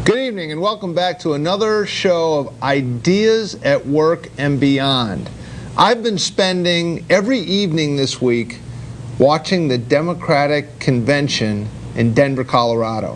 Good evening and welcome back to another show of Ideas at Work and Beyond. I've been spending every evening this week watching the Democratic Convention in Denver, Colorado.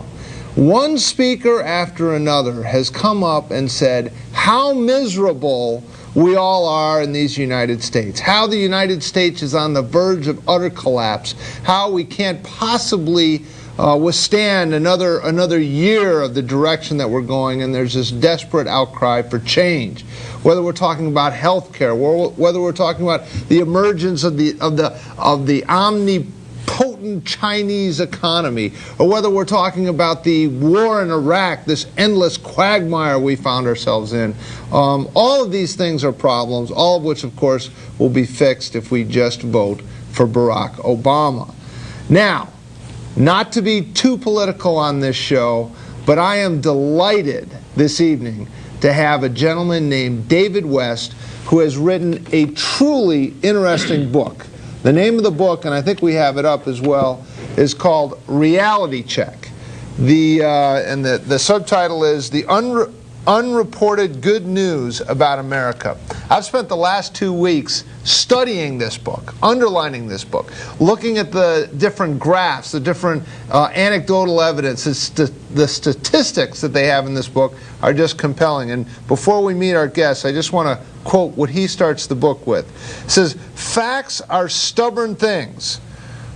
One speaker after another has come up and said how miserable we all are in these United States, how the United States is on the verge of utter collapse, how we can't possibly withstand another year of the direction that we're going, and there's this desperate outcry for change. Whether we're talking about health care, whether we're talking about the emergence of the omnipotent Chinese economy, or whether we're talking about the war in Iraq, this endless quagmire we found ourselves in. All of these things are problems, all of which, of course, will be fixed if we just vote for Barack Obama. Now, not to be too political on this show, but I am delighted this evening to have a gentleman named David West who has written a truly interesting book. The name of the book, and I think we have it up as well, is called Reality Check. The subtitle is The Unreported Good News About America. I've spent the last 2 weeks studying this book, underlining this book, looking at the different graphs, the different anecdotal evidence. The statistics that they have in this book are just compelling. And before we meet our guests, I just want to quote what he starts the book with. It says, "Facts are stubborn things.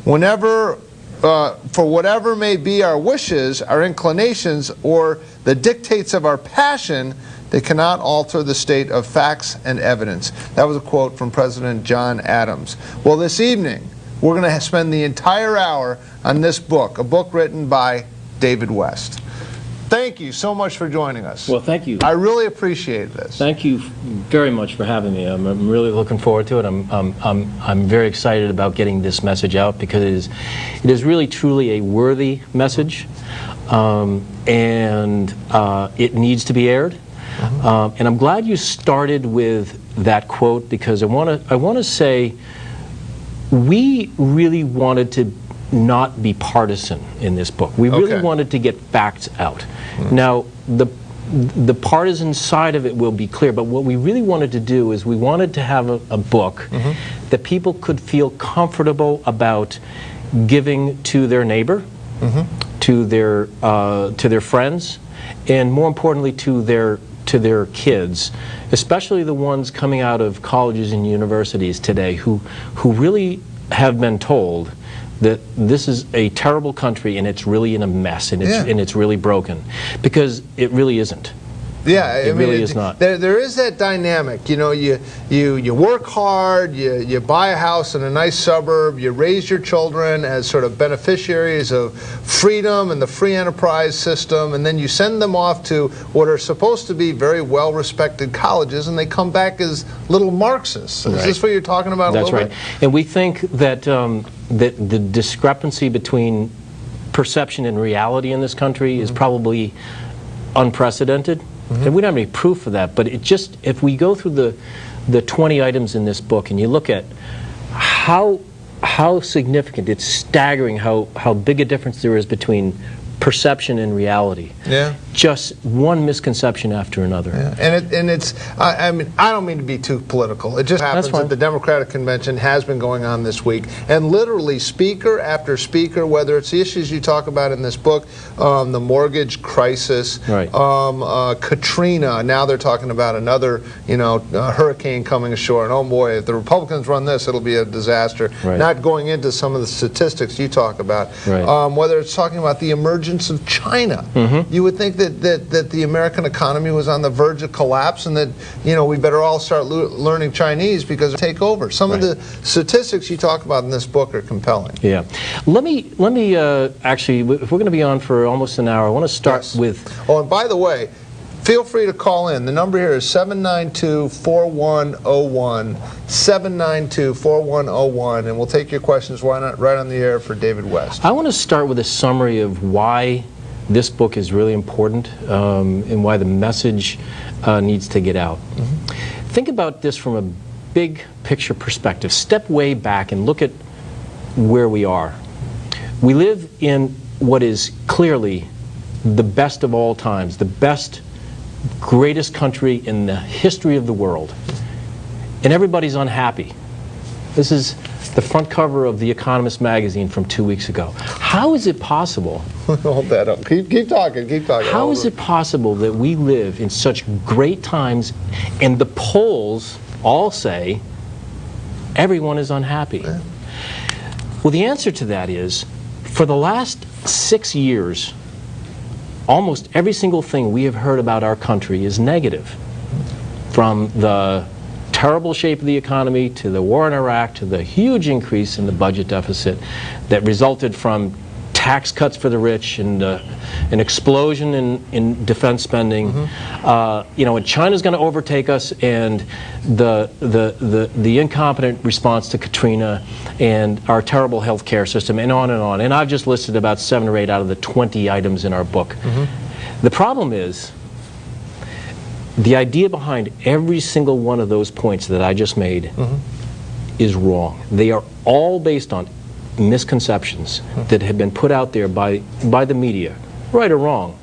For whatever may be our wishes, our inclinations, or the dictates of our passion, they cannot alter the state of facts and evidence." That was a quote from President John Adams. Well, this evening, we're going to spend the entire hour on this book, a book written by David West. Thank you so much for joining us. Well, thank you. I really appreciate this. Thank you very much for having me. I'm really looking forward to it. I'm very excited about getting this message out because it is really truly a worthy message, and it needs to be aired. And I'm glad you started with that quote because I want to say we really wanted to not be partisan in this book. We really wanted to get facts out. Now, the partisan side of it will be clear, but what we really wanted to do is we wanted to have a book that people could feel comfortable about giving to their neighbor, to their friends, and more importantly to their kids, especially the ones coming out of colleges and universities today who really have been told that this is a terrible country and it's really in a mess and it's really broken, because it really isn't. Yeah, it really is not. There is that dynamic. You know, you work hard, you buy a house in a nice suburb, you raise your children as sort of beneficiaries of freedom and the free enterprise system, and then you send them off to what are supposed to be very well-respected colleges, and they come back as little Marxists. Is this what you're talking about? That's right. And we think that that the discrepancy between perception and reality in this country is probably unprecedented. And we don't have any proof of that, but it just, if we go through the 20 items in this book and you look at how significant, it's staggering how big a difference there is between perception and reality. Yeah. Just one misconception after another. Yeah. And it's I mean, I don't mean to be too political. It just happens that the Democratic Convention has been going on this week, and literally speaker after speaker, whether it's the issues you talk about in this book, the mortgage crisis, Katrina, now they're talking about another, hurricane coming ashore, and oh boy, if the Republicans run this, it'll be a disaster. Not going into some of the statistics you talk about. Whether it's talking about the emergence of China. You would think that the American economy was on the verge of collapse, and that we better all start learning Chinese because it'll take over. Some of the statistics you talk about in this book are compelling. Yeah. Let me actually, if we're going to be on for almost an hour, I want to start with... Oh, and by the way, feel free to call in. The number here is 792-4101, 792-4101, and we'll take your questions right on the air for David West. I want to start with a summary of why this book is really important and why the message needs to get out. Think about this from a big picture perspective. Step way back and look at where we are. We live in what is clearly the best of all times, the best, greatest country in the history of the world, and everybody's unhappy. This is the front cover of The Economist magazine from 2 weeks ago. How is it possible? Hold that up. Keep talking. Keep talking. How is it possible that we live in such great times and the polls all say everyone is unhappy? Yeah. Well, the answer to that is, for the last 6 years, almost every single thing we have heard about our country is negative. From the terrible shape of the economy, to the war in Iraq, to the huge increase in the budget deficit that resulted from tax cuts for the rich and an explosion in defense spending. And China's going to overtake us, and the incompetent response to Katrina, and our terrible health care system, and on and on. And I've just listed about 7 or 8 out of the 20 items in our book. The problem is, the idea behind every single one of those points that I just made is wrong. They are all based on misconceptions that have been put out there by the media, right or wrong.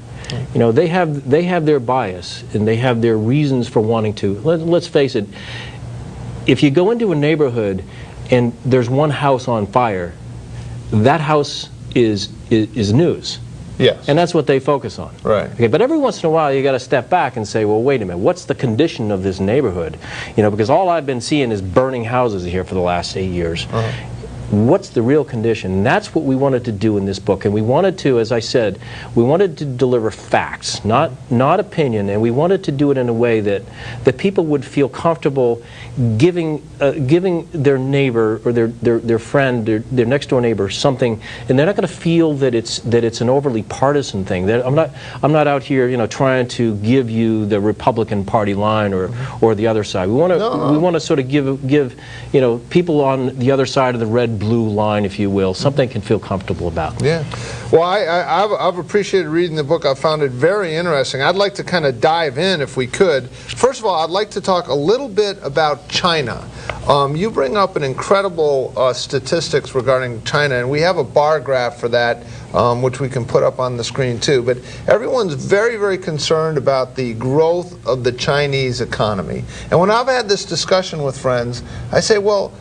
You know, they have their bias, and they have their reasons for wanting to. Let's face it, if you go into a neighborhood and there's one house on fire, that house is news. Yes. And that's what they focus on. Right. Okay, but every once in a while you got to step back and say, well, wait a minute, what's the condition of this neighborhood? You know, because all I've been seeing is burning houses here for the last 8 years. What's the real condition? And that's what we wanted to do in this book. And we wanted to, as I said, we wanted to deliver facts, not opinion, and we wanted to do it in a way that people would feel comfortable giving their neighbor or their friend, their next door neighbor something, and they're not going to feel that it's an overly partisan thing. I'm not out here, you know, trying to give you the Republican Party line or the other side. We want to sort of give you know, people on the other side of the red-blue line, if you will, something can feel comfortable about. Yeah. Well, I've appreciated reading the book. I found it very interesting. I'd like to kind of dive in, if we could. First of all, I'd like to talk a little bit about China. You bring up an incredible statistics regarding China, and we have a bar graph for that, which we can put up on the screen too. But everyone's very, very concerned about the growth of the Chinese economy. And when I've had this discussion with friends, I say, well,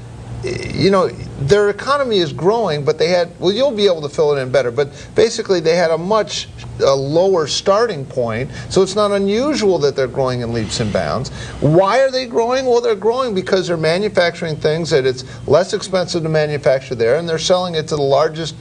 you know, their economy is growing, but they had, well, you'll be able to fill it in better, but basically they had a much lower starting point, so it's not unusual that they're growing in leaps and bounds. Why are they growing? Well, they're growing because they're manufacturing things that it's less expensive to manufacture there, and they're selling it to the largest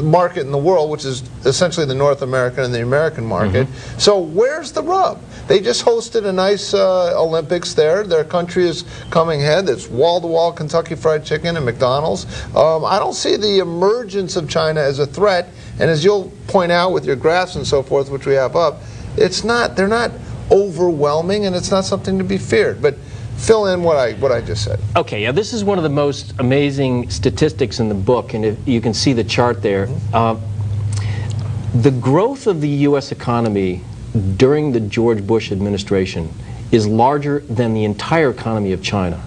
market in the world, which is essentially the North American and the American market. So where's the rub? They just hosted a nice Olympics there. Their country is coming ahead. It's wall-to-wall Kentucky Fried Chicken and McDonald's. I don't see the emergence of China as a threat. And as you'll point out with your graphs and so forth, which we have up, they're not overwhelming, and it's not something to be feared. But fill in what I just said. Okay, yeah, this is one of the most amazing statistics in the book, and if you can see the chart there. The growth of the U.S. economy during the George Bush administration is larger than the entire economy of China.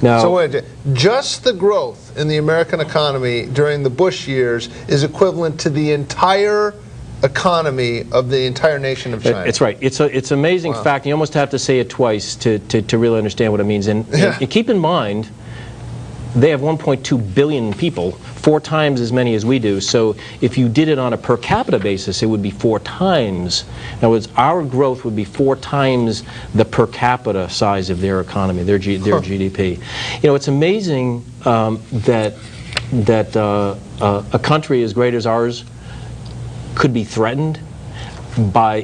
Now, so wait, just the growth in the American economy during the Bush years is equivalent to the entire economy of the entire nation of China. It's right. It's an amazing fact. You almost have to say it twice to really understand what it means. And keep in mind, they have 1.2 billion people, 4 times as many as we do. So if you did it on a per capita basis, it would be 4 times. In other words, our growth would be 4 times the per capita size of their economy, their GDP. You know, it's amazing that a country as great as ours could be threatened by,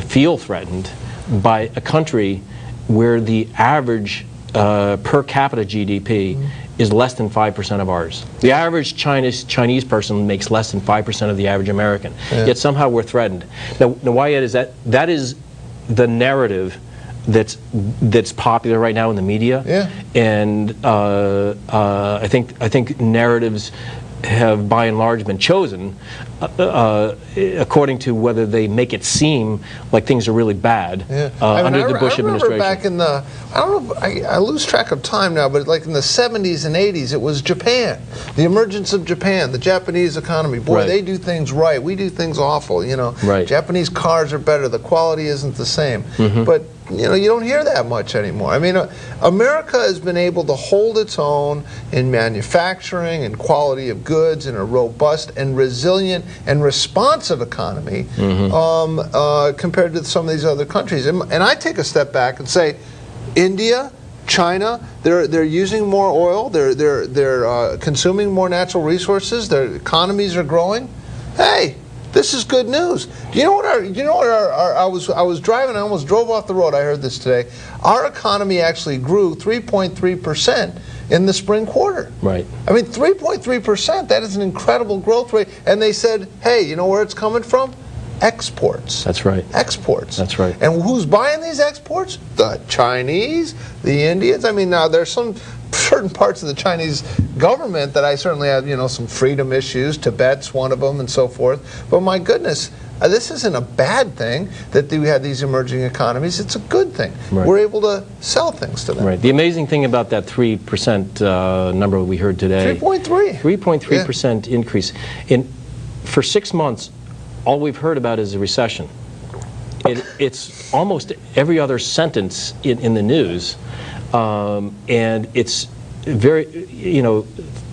feel threatened by a country where the average per capita GDP is less than 5% of ours. The average Chinese person makes less than 5% of the average American. Yet somehow we're threatened. Now why is that? That is the narrative that's popular right now in the media. And I think narratives have by and large been chosen according to whether they make it seem like things are really bad under the Bush administration. Back in the, I don't know, I lose track of time now, but like in the 70s and 80s, it was Japan, the emergence of Japan, the Japanese economy. Boy, right. They do things right. We do things awful, you know. Right. Japanese cars are better. The quality isn't the same. But you know, you don't hear that much anymore. I mean, America has been able to hold its own in manufacturing and quality of goods in a robust and resilient and responsive economy compared to some of these other countries. And I take a step back and say, India, China, they're using more oil. They're consuming more natural resources. Their economies are growing. Hey. This is good news. Do you know what I was driving, I almost drove off the road, I heard this today. Our economy actually grew 3.3% in the spring quarter. Right. I mean, 3.3%, that is an incredible growth rate. And they said, hey, you know where it's coming from? Exports. That's right. Exports. That's right. And who's buying these exports? The Chinese, the Indians. I mean, now there's some certain parts of the Chinese government that I certainly have, you know, some freedom issues. Tibet's one of them and so forth. But my goodness, this isn't a bad thing that we have these emerging economies. It's a good thing. Right. We're able to sell things to them. Right. The amazing thing about that 3% number we heard today. 3.3. 3.3% increase. For 6 months, all we've heard about is a recession. It's almost every other sentence in the news. And it's very, you know,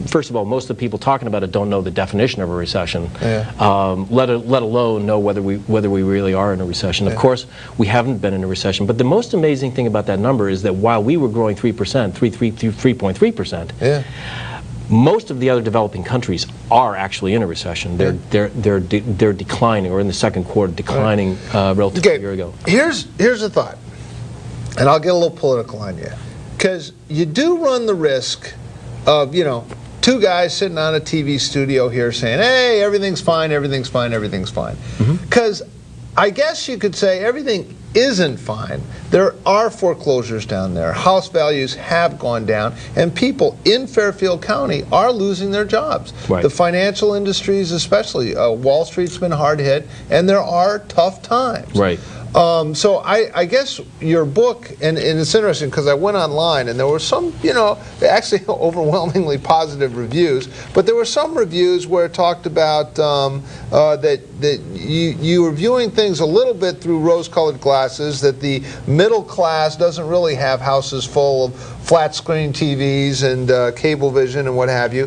first of all, most of the people talking about it don't know the definition of a recession, let alone know whether we really are in a recession. Of course, we haven't been in a recession. But the most amazing thing about that number is that while we were growing 3.3%, most of the other developing countries are actually in a recession. They're declining, or in the second quarter, declining relative to a year ago. Here's a thought, and I'll get a little political on you, because you do run the risk of, you know, two guys sitting on a TV studio here saying, hey, everything's fine, everything's fine, everything's fine. Because I guess you could say everything isn't fine. There are foreclosures down there. House values have gone down, and people in Fairfield County are losing their jobs. Right. The financial industries especially. Wall Street's been hard hit, and there are tough times. Right. So I guess your book, and it's interesting because I went online and there were some, you know, actually overwhelmingly positive reviews, but there were some reviews where it talked about that you were viewing things a little bit through rose-colored glasses, that the middle class doesn't really have houses full of flat-screen TVs and cable vision and what have you,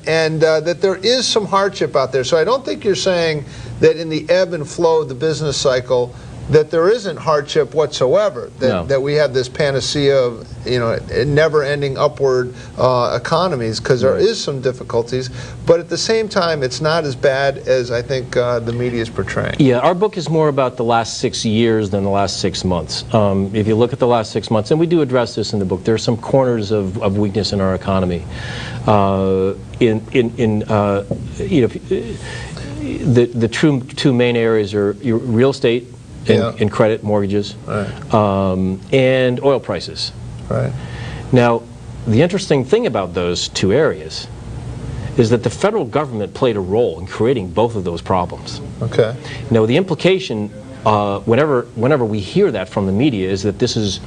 and that there is some hardship out there. So I don't think you're saying that in the ebb and flow of the business cycle that there isn't hardship whatsoever, that we have this panacea of, you know, never-ending upward economies, because there is some difficulties, but at the same time it's not as bad as I think the media is portraying. Yeah, our book is more about the last 6 years than the last 6 months. If you look at the last 6 months, and we do address this in the book, there are some corners of weakness in our economy. You know, the two main areas are real estate and credit, mortgages, and oil prices. Right. Now, the interesting thing about those two areas is that the federal government played a role in creating both of those problems. Okay. Now, the implication, whenever we hear that from the media, is that this is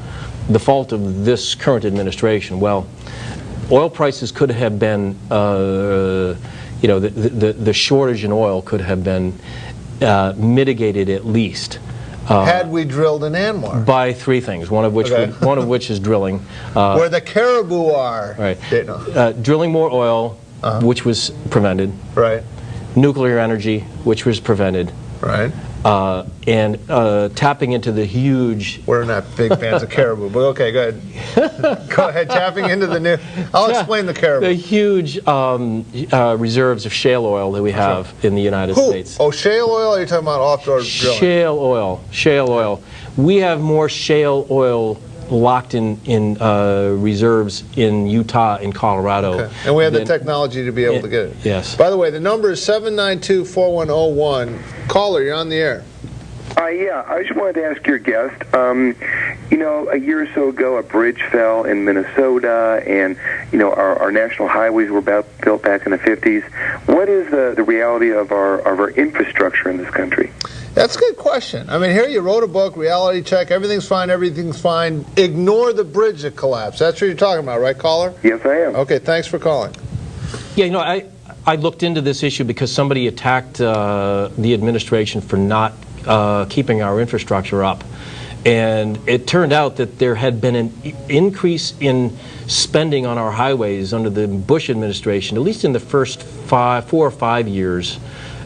the fault of this current administration. Well, oil prices could have been, you know, the shortage in oil could have been mitigated at least. Had we drilled in ANWR? By three things, one of which is drilling. Where the caribou are. Right. Drilling more oil, which was prevented. Right. Nuclear energy, which was prevented. Right. And tapping into the huge... We're not big fans of caribou, but okay, go ahead. Go ahead, tapping into the new... I'll explain the caribou. The huge reserves of shale oil that we have in the United States. Oh, shale oil, or are you talking about offshore drilling? Shale oil. Shale oil. We have more shale oil locked in reserves in Utah and Colorado. Okay. And we have the technology to be able to get it. Yes. By the way, the number is 792-4101. Caller, you're on the air. Yeah, I just wanted to ask your guest, you know, a year or so ago, a bridge fell in Minnesota, and, you know, our national highways were built back in the 50s. What is the reality of our infrastructure in this country? That's a good question. I mean, here you wrote a book, Reality Check, everything's fine, ignore the bridge that collapsed. That's what you're talking about, right, caller? Yes, I am. Okay, thanks for calling. Yeah, you know, I looked into this issue because somebody attacked the administration for not keeping our infrastructure up. And it turned out that there had been an increase in spending on our highways under the Bush administration, at least in the first 4 or 5 years,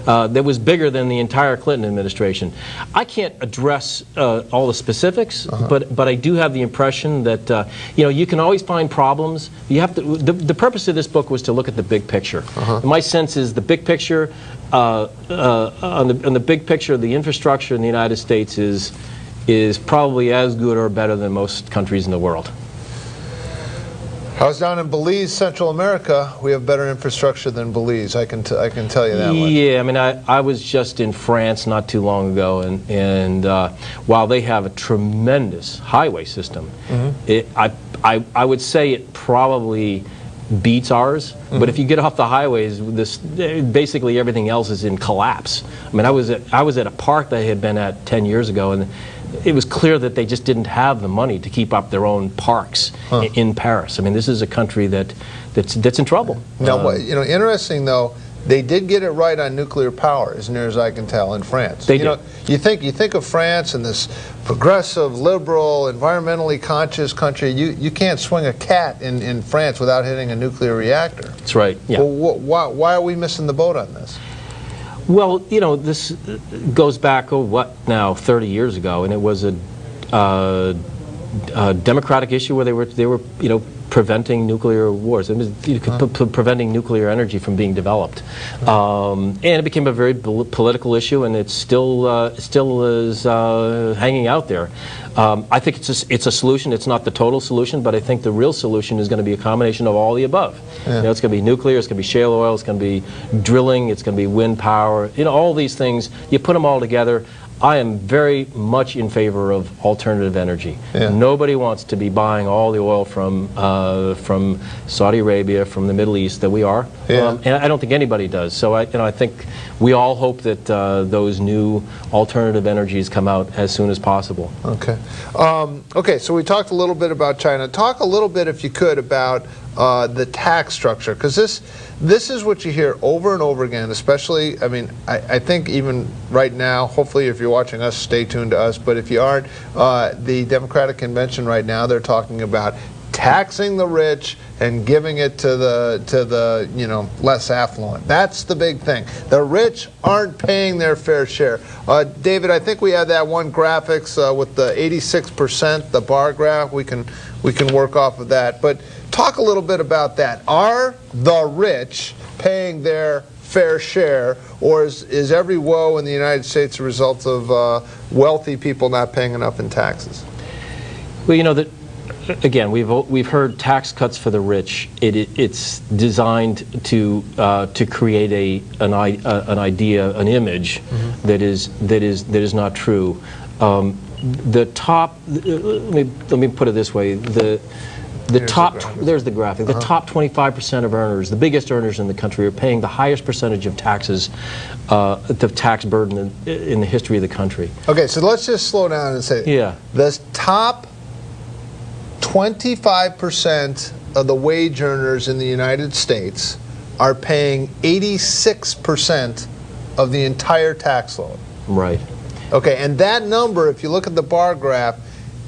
that was bigger than the entire Clinton administration. I can't address all the specifics, but I do have the impression that you know, you can always find problems. You have to. The purpose of this book was to look at the big picture. My sense is the big picture on the big picture of the infrastructure in the United States is probably as good or better than most countries in the world. I was down in Belize, Central America. We have better infrastructure than Belize. I can tell you that one. Yeah, I mean, I was just in France not too long ago, and while they have a tremendous highway system, I would say it probably beats ours. But if you get off the highways, basically everything else is in collapse. I mean, I was at a park that I had been at 10 years ago, and it was clear that they just didn't have the money to keep up their own parks in Paris. I mean, this is a country that's in trouble. Now, you know, interesting though, they did get it right on nuclear power, as near as I can tell, in France. They did. Know, you think of France and this progressive, liberal, environmentally conscious country. You can't swing a cat in France without hitting a nuclear reactor. That's right. Yeah. Well, why are we missing the boat on this? Well, you know, this goes back, what now, 30 years ago, and it was a democratic issue where they were, you know, preventing nuclear wars. It was preventing nuclear energy from being developed, and it became a very political issue, and it still is hanging out there. I think it's a solution. It's not the total solution, but I think the real solution is going to be a combination of all the above. You know, it's going to be nuclear, it's going to be shale oil, it's going to be drilling, it's going to be wind power. You know, all these things. You put them all together. I am very much in favor of alternative energy. Nobody wants to be buying all the oil from Saudi Arabia, from the Middle East that we are, and I don't think anybody does. So I think we all hope that those new alternative energies come out as soon as possible. Okay. Okay. So we talked a little bit about China. Talk a little bit, if you could, about the tax structure, because this is what you hear over and over again, especially, I mean, I think even right now, hopefully if you're watching us, stay tuned to us, but if you aren't, the Democratic Convention right now, they're talking about taxing the rich and giving it to the you know, less affluent. That's the big thing. The rich aren't paying their fair share. David, I think we have that one graphics with the 86%, the bar graph. We can work off of that. But talk a little bit about that. Are the rich paying their fair share, or is every woe in the United States a result of wealthy people not paying enough in taxes? Well, you know, that again, we've heard tax cuts for the rich. It's designed to create an idea, an image that is not true. The top. Let me put it this way. There's the graphic. The top 25% of earners, the biggest earners in the country, are paying the highest percentage of taxes, the tax burden in the history of the country. Okay, so let's just slow down and say, the top 25% of the wage earners in the United States are paying 86% of the entire tax load. Right. Okay, and that number, if you look at the bar graph,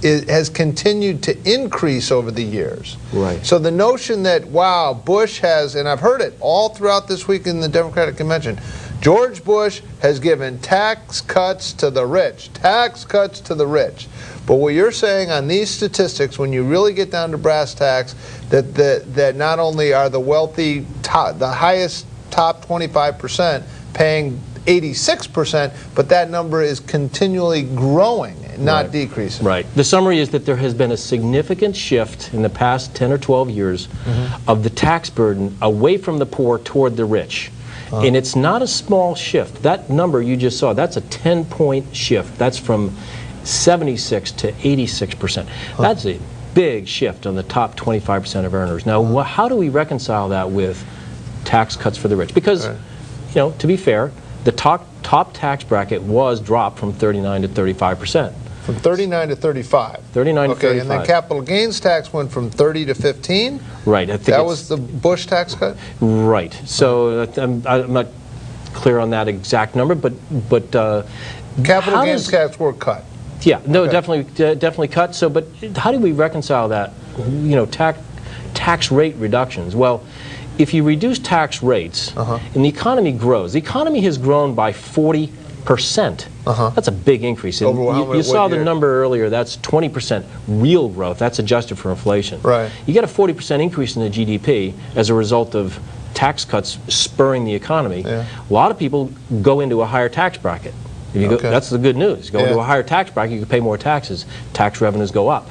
has continued to increase over the years. Right. So the notion that, wow, Bush has, and I've heard it all throughout this week in the Democratic Convention, George Bush has given tax cuts to the rich, tax cuts to the rich. But what you're saying on these statistics, when you really get down to brass tacks, that not only are the wealthy, the highest top 25% paying 86%, but that number is continually growing, not decreasing. Right. The summary is that there has been a significant shift in the past 10 or 12 years of the tax burden away from the poor toward the rich. And it's not a small shift. That number you just saw, that's a 10-point shift. That's from 76 to 86%. That's a big shift on the top 25% of earners. Now, how do we reconcile that with tax cuts for the rich? Because, you know, to be fair, the top tax bracket was dropped from 39 to 35%. From 39 to 35. 39 to 35. And then capital gains tax went from 30 to 15? Right. I think that was the Bush tax cut? Right. So I'm not clear on that exact number, but capital gains tax were cut. Yeah, no, definitely cut. So, but how do we reconcile that? You know, tax rate reductions. Well, if you reduce tax rates and the economy grows, the economy has grown by 40%. That's a big increase. You saw the number earlier. That's 20% real growth. That's adjusted for inflation. Right. You get a 40% increase in the GDP as a result of tax cuts spurring the economy. Yeah. A lot of people go into a higher tax bracket. If you go, that's the good news. You go into a higher tax bracket, you can pay more taxes. Tax revenues go up.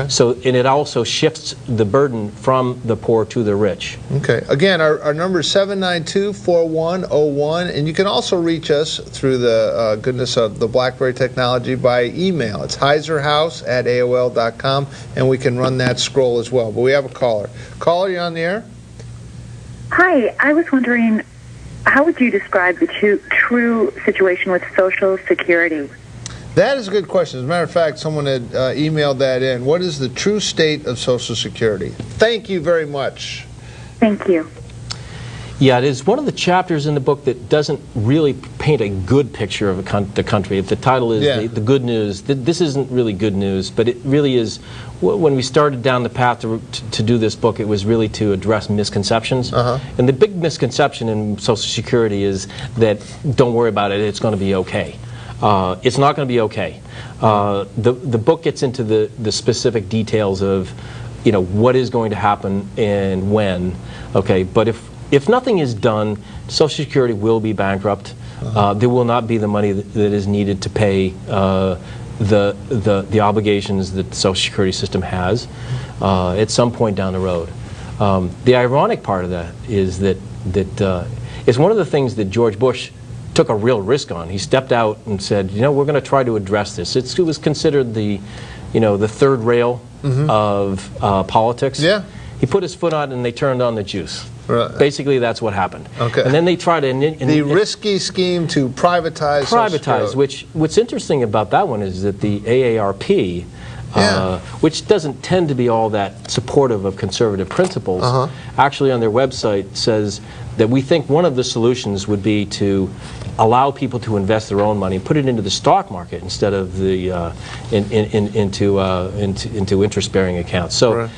So, and it also shifts the burden from the poor to the rich. Okay. Again, our number is 792-4101, and you can also reach us through the goodness of the BlackBerry technology by email. It's heiserhouse@aol.com, and we can run that scroll as well. But we have a caller. Caller, you on the air? Hi. I was wondering, how would you describe the true situation with Social Security? That is a good question. As a matter of fact, someone had emailed that in. What is the true state of Social Security? Thank you very much. Thank you. Yeah, it is one of the chapters in the book that doesn't really paint a good picture of the country. If the title is the good news, this isn't really good news, but it really is. When we started down the path to do this book, it was really to address misconceptions. And the big misconception in Social Security is that, don't worry about it, it's going to be okay. It's not going to be okay. The book gets into the specific details of, you know, what is going to happen and when. Okay, but if nothing is done, Social Security will be bankrupt. There will not be the money that is needed to pay the obligations that the Social Security system has at some point down the road. The ironic part of that is that it's one of the things that George Bush took a real risk on. He stepped out and said, you know, we're going to try to address this. It was considered the third rail of politics. Yeah. He put his foot on it and they turned on the juice. Right. Basically, that's what happened. Okay. And then they tried to... the risky scheme to privatize... What's interesting about that one is that the AARP, which doesn't tend to be all that supportive of conservative principles, actually on their website says that we think one of the solutions would be to allow people to invest their own money and put it into the stock market instead of the into interest-bearing accounts. So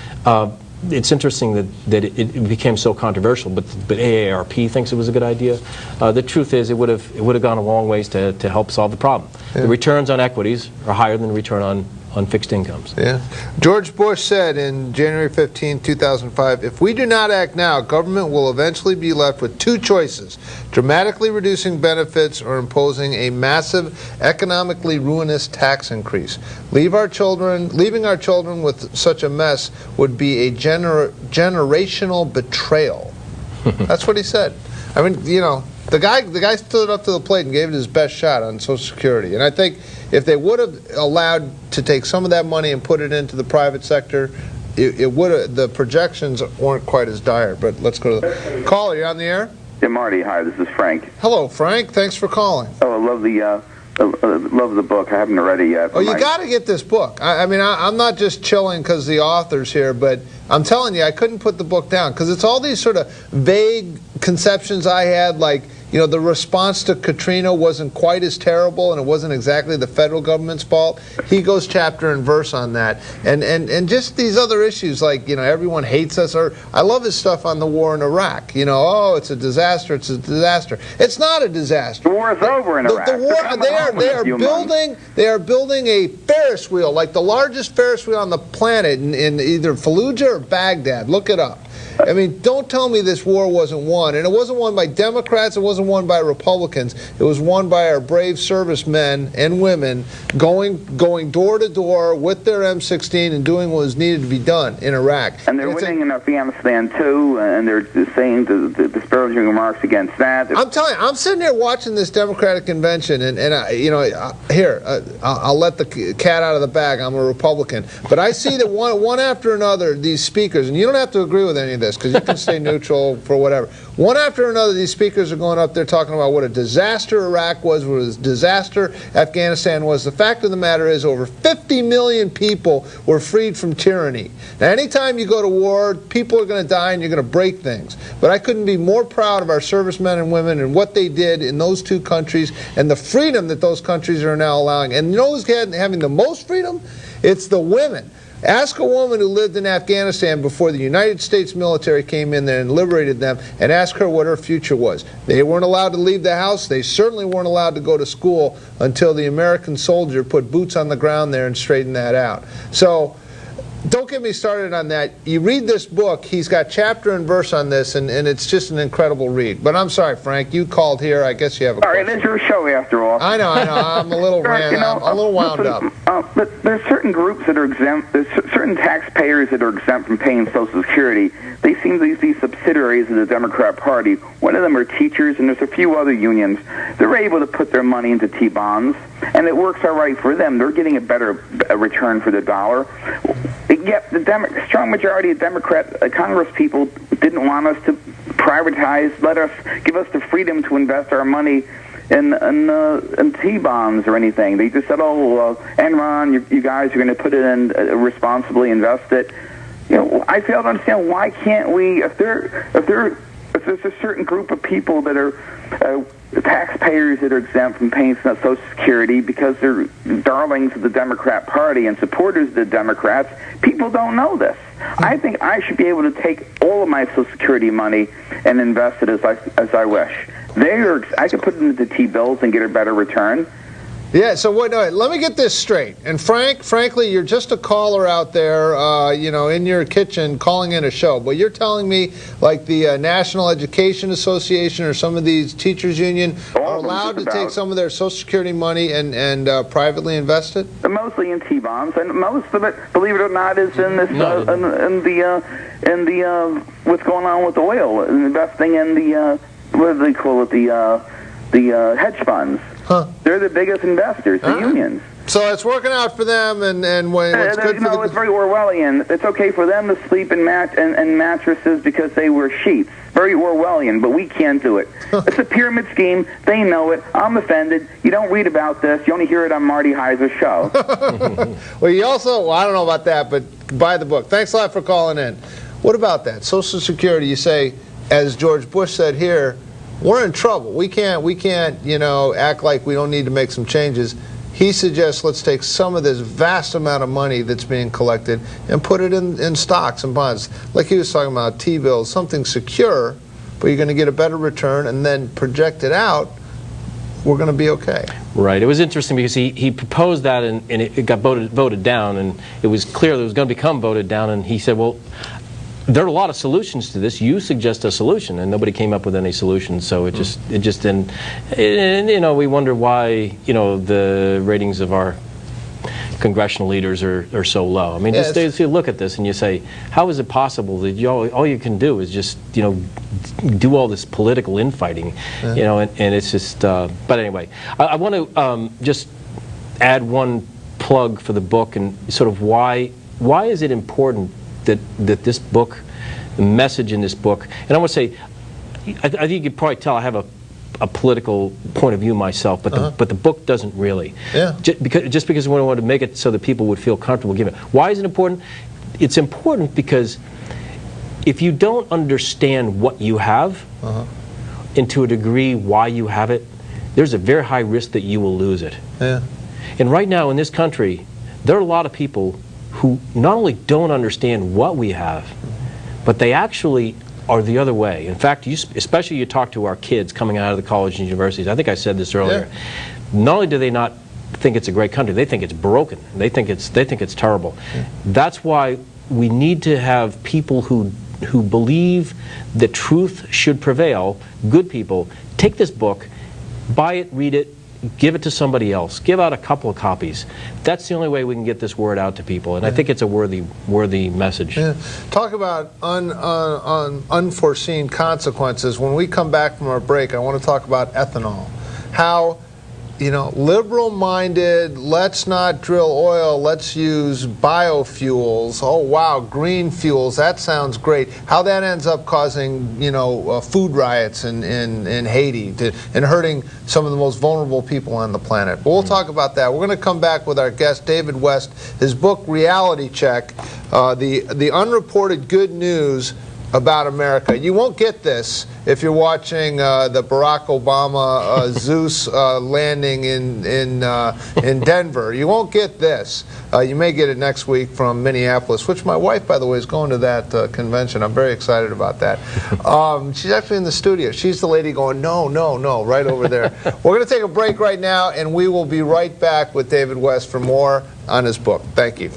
it's interesting that it became so controversial, but AARP thinks it was a good idea. The truth is, it would have gone a long ways to help solve the problem. The returns on equities are higher than the return on fixed incomes. Yeah. George Bush said in January 15, 2005, if we do not act now, government will eventually be left with two choices: dramatically reducing benefits or imposing a massive, economically ruinous tax increase. Leaving our children with such a mess would be a generational betrayal. That's what he said. I mean, you know, the guy stood up to the plate and gave it his best shot on Social Security. And I think if they would have allowed to take some of that money and put it into the private sector, it would have, the projections weren't quite as dire. But let's go to the caller. You on the air? Yeah, Marty. Hi, this is Frank. Hello, Frank. Thanks for calling. Oh, I love the book. I haven't read it yet. Oh, you got to get this book. I mean, I'm not just chilling because the author's here, but I'm telling you, I couldn't put the book down because it's all these sort of vague conceptions I had, like, you know, the response to Katrina wasn't quite as terrible, and it wasn't exactly the federal government's fault. He goes chapter and verse on that, and just these other issues, like, you know, everyone hates us. Or I love his stuff on the war in Iraq. You know, oh, it's a disaster. It's a disaster. It's not a disaster. The war is over in Iraq. The war. They are building a Ferris wheel, like the largest Ferris wheel on the planet, in either Fallujah or Baghdad. Look it up. I mean, don't tell me this war wasn't won. And it wasn't won by Democrats, it wasn't won by Republicans. It was won by our brave servicemen and women going door to door with their M16 and doing what was needed to be done in Iraq. And they're winning in Afghanistan, too, and they're saying the disparaging remarks against that. I'm telling you, I'm sitting here watching this Democratic convention, and I'll let the cat out of the bag. I'm a Republican. But I see that one after another, these speakers, and you don't have to agree with any of this, because you can stay neutral for whatever. One after another, these speakers are going up there talking about what a disaster Iraq was, what a disaster Afghanistan was. The fact of the matter is over 50 million people were freed from tyranny. Now, anytime you go to war, people are going to die and you're going to break things. But I couldn't be more proud of our servicemen and women and what they did in those two countries and the freedom that those countries are now allowing. And you know who's having the most freedom? It's the women. Ask a woman who lived in Afghanistan before the United States military came in there and liberated them, and ask her what her future was. They weren't allowed to leave the house. They certainly weren't allowed to go to school until the American soldier put boots on the ground there and straightened that out. So don't get me started on that. You read this book, he's got chapter and verse on this, and it's just an incredible read. But I'm sorry, Frank, you called here. I guess you have a question. All right, it's your show after all. I know. I'm a little I'm a little wound up. But there's certain groups that are exempt. There's certain taxpayers that are exempt from paying Social Security. They seem to be subsidiaries of the Democrat Party. One of them are teachers, and there's a few other unions. They're able to put their money into T-bonds, and it works all right for them. They're getting a better return for the dollar. Yet the strong majority of Democrat Congress people didn't want us to privatize, give us the freedom to invest our money in T-bonds or anything. They just said, Enron, you guys are going to put it in responsibly, invest it. You know, I fail to understand why can't we, if there's a certain group of people that are taxpayers that are exempt from paying Social Security because they're darlings of the Democrat Party and supporters of the Democrats, people don't know this. I think I should be able to take all of my Social Security money and invest it as I wish. I could put it into T-bills and get a better return. Yeah, so let me get this straight. And frankly, you're just a caller out there, in your kitchen calling in a show. But you're telling me, like the National Education Association or some of these teachers' union are allowed to take some of their Social Security money and privately invest it? Mostly in T-bonds, and most of it, believe it or not, is in this in the what's going on with oil, investing in the what do they call it, the hedge funds. Huh. They're the biggest investors, the unions. So it's working out for them, and when it's good for it's very Orwellian. It's okay for them to sleep in mattresses because they wear sheets. Very Orwellian, but we can't do it. It's a pyramid scheme. They know it. I'm offended. You don't read about this. You only hear it on Marty Heiser's show. Well, you also, I don't know about that, but buy the book. Thanks a lot for calling in. What about that? Social Security, you say, as George Bush said here, we're in trouble. We can't, act like we don't need to make some changes. He suggests let's take some of this vast amount of money that's being collected and put it in stocks and bonds. Like he was talking about T-bills, something secure, but you're going to get a better return, and then project it out, we're going to be okay. Right. It was interesting because he proposed that and it got voted down, and it was clear that it was going to become voted down, and he said, well, there are a lot of solutions to this. You suggest a solution, and nobody came up with any solutions. So it just didn't. And, we wonder why the ratings of our congressional leaders are so low. I mean, just you look at this and you say, how is it possible that all you can do is just do all this political infighting, and it's just. But anyway, I want to just add one plug for the book and sort of why is it important that this book, the message in this book, and I want to say, I think you could probably tell I have a political point of view myself, but the book doesn't really. Yeah. Just because we wanted to make it so that people would feel comfortable giving it. Why is it important? It's important because if you don't understand what you have, and to a degree why you have it, there's a very high risk that you will lose it. Yeah. And right now in this country, there are a lot of people who not only don't understand what we have, but they actually are the other way. In fact, especially you talk to our kids coming out of the colleges and universities. I think I said this earlier. Yeah. Not only do they not think it's a great country, they think it's broken. They think it's terrible. Yeah. That's why we need to have people who who believe that truth should prevail, good people, take this book, buy it, read it, give it to somebody else. Give out a couple of copies. That's the only way we can get this word out to people, and I think it's a worthy message. Yeah. Talk about unforeseen consequences. When we come back from our break, I want to talk about ethanol. How, liberal-minded, let's not drill oil, let's use biofuels. Oh, wow, green fuels, that sounds great. How that ends up causing, food riots in Haiti and hurting some of the most vulnerable people on the planet. But we'll talk about that. We're going to come back with our guest, David West. His book, Reality Check, the unreported good news about America. You won't get this if you're watching the Barack Obama Zeus landing in Denver. You won't get this. You may get it next week from Minneapolis, which my wife, by the way, is going to that convention. I'm very excited about that. She's actually in the studio. She's the lady going, no, no, no, right over there. We're going to take a break right now, and we will be right back with David West for more on his book. Thank you.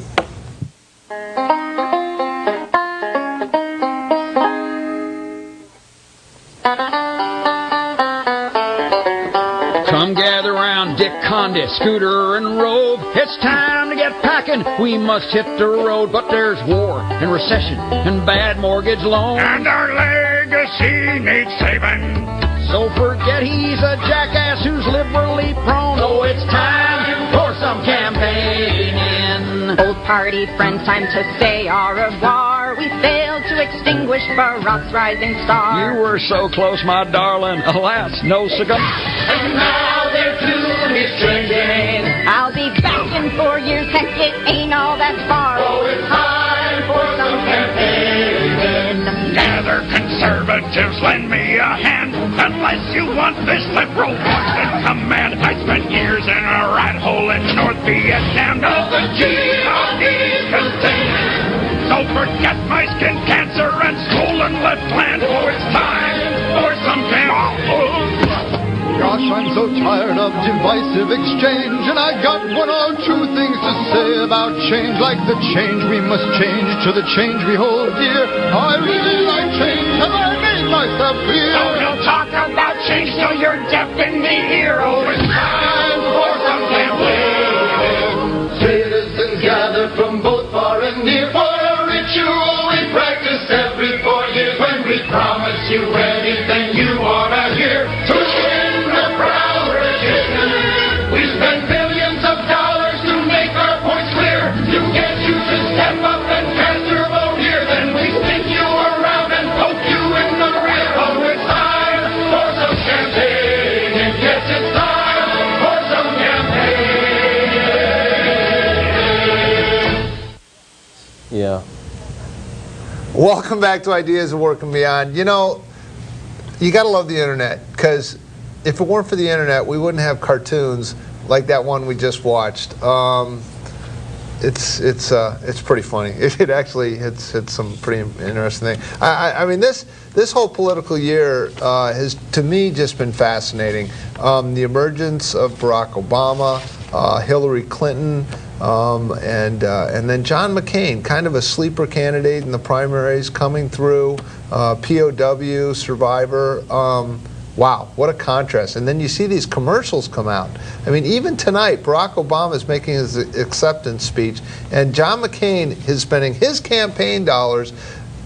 Come gather round Dick Condit, Scooter, and Rove. It's time to get packing. We must hit the road. But there's war and recession and bad mortgage loans. And our legacy needs saving. So forget he's a jackass who's liberally prone. Oh, it's time for some campaigning. Old party friends, time to say au revoir. We failed to extinguish Barack's rising star. You were so close, my darling. Alas, no cigar. And now their tune is changing. I'll be back in 4 years. Heck, it ain't all that far. Oh, it's time for some campaigning. Gather conservatives, lend me a hand. Unless you want this liberal voice in command. I spent years in a rat hole in North Vietnam. Now the GOP's contained. So forget my skin cancer and swollen left hand. Oh, it's time for some campaign. Gosh, I'm so tired of divisive exchange, and I got one or two things to say about change, like the change we must change to the change we hold dear. I really like change, and I made myself clear. So you'll talk about change till you're deaf in the ear. Oh, it's time for some campaign. Citizens gather from both far and near for a ritual we practice every 4 years. When we promise you anything you ought to hear. To win the proud regime, we spend billions of dollars to make our points clear. To get you to step up and cast your vote here, then we spin you around and poke you in the rear. Oh, it's time for some campaigning. Yes, it's time for some campaigning. Yeah. Welcome back to Ideas of Work and Beyond. You know, you got to love the internet, because if it weren't for the internet, we wouldn't have cartoons like that one we just watched. It's pretty funny. It actually hits some pretty interesting things. I mean, this whole political year has, to me, just been fascinating. The emergence of Barack Obama, Hillary Clinton, and then John McCain, kind of a sleeper candidate in the primaries, coming through, POW, survivor. Wow, what a contrast. And then you see these commercials come out. I mean, even tonight, Barack Obama is making his acceptance speech, and John McCain is spending his campaign dollars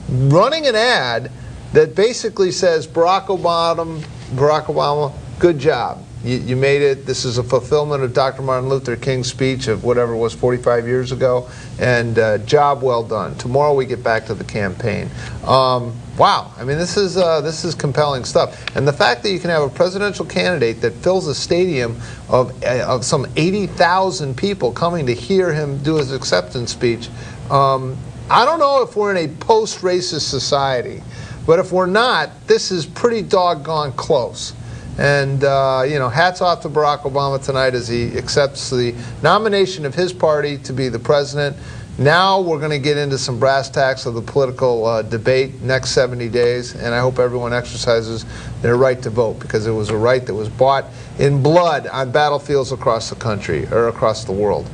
running an ad that basically says, Barack Obama, good job. You made it. This is a fulfillment of Dr. Martin Luther King's speech of whatever it was 45 years ago, and job well done. Tomorrow we get back to the campaign. Wow, I mean, this is compelling stuff. And the fact that you can have a presidential candidate that fills a stadium of some 80,000 people coming to hear him do his acceptance speech, I don't know if we're in a post-racist society, but if we're not, this is pretty doggone close. And, hats off to Barack Obama tonight as he accepts the nomination of his party to be the president. Now we're going to get into some brass tacks of the political debate next 70 days, and I hope everyone exercises their right to vote, because it was a right that was bought in blood on battlefields across the country, or across the world.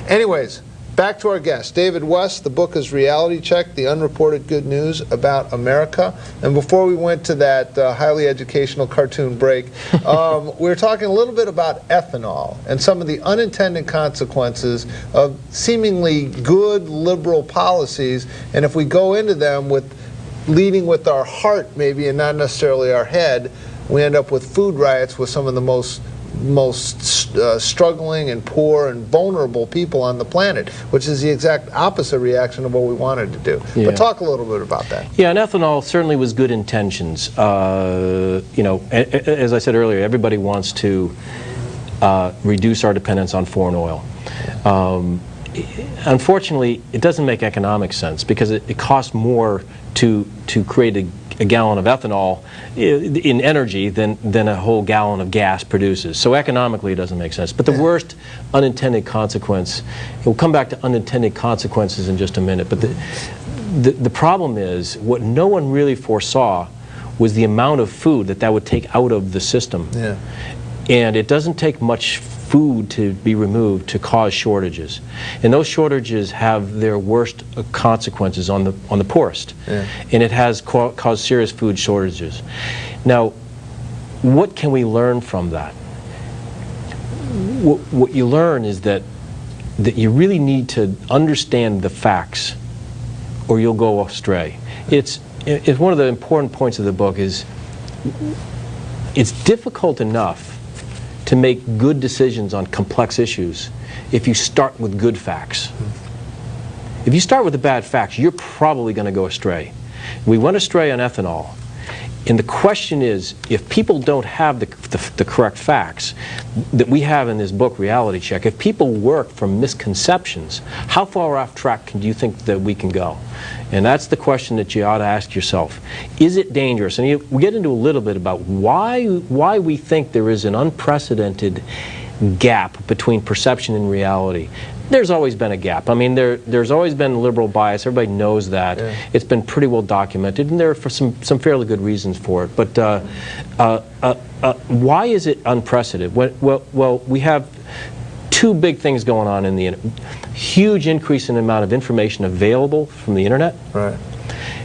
Anyways, Back to our guest, David West. The book is Reality Check, The Unreported Good News About America. And before we went to that highly educational cartoon break, we were talking a little bit about ethanol and some of the unintended consequences of seemingly good liberal policies. And if we go into them with leading with our heart maybe and not necessarily our head, we end up with food riots with some of the most struggling and poor and vulnerable people on the planet, which is the exact opposite reaction of what we wanted to do. Yeah. But talk a little bit about that. Yeah, and ethanol certainly was good intentions. You know, as I said earlier, everybody wants to reduce our dependence on foreign oil. Unfortunately, it doesn't make economic sense because it costs more to create a gallon of ethanol in energy than a whole gallon of gas produces. So economically it doesn't make sense. But the worst unintended consequence, we'll come back to unintended consequences in just a minute, but the problem is what no one really foresaw was the amount of food that would take out of the system. Yeah. And it doesn't take much food to be removed to cause shortages, and those shortages have their worst consequences on the poorest. Yeah. And it has caused serious food shortages. Now, what can we learn from that? What you learn is that you really need to understand the facts, or you'll go astray. It's one of the important points of the book is it's difficult enough to make good decisions on complex issues if you start with good facts. If you start with the bad facts, you're probably going to go astray. We went astray on ethanol. And the question is, if people don't have the correct facts that we have in this book, Reality Check, if people work from misconceptions, how far off track do you think that we can go? And that's the question that you ought to ask yourself. Is it dangerous? And we get into a little bit about why we think there is an unprecedented gap between perception and reality. There's always been a gap. I mean, there's always been liberal bias. Everybody knows that. Yeah. It's been pretty well documented, and there are some fairly good reasons for it. But why is it unprecedented? Well, we have two big things going on in the huge increase in the amount of information available from the internet, right,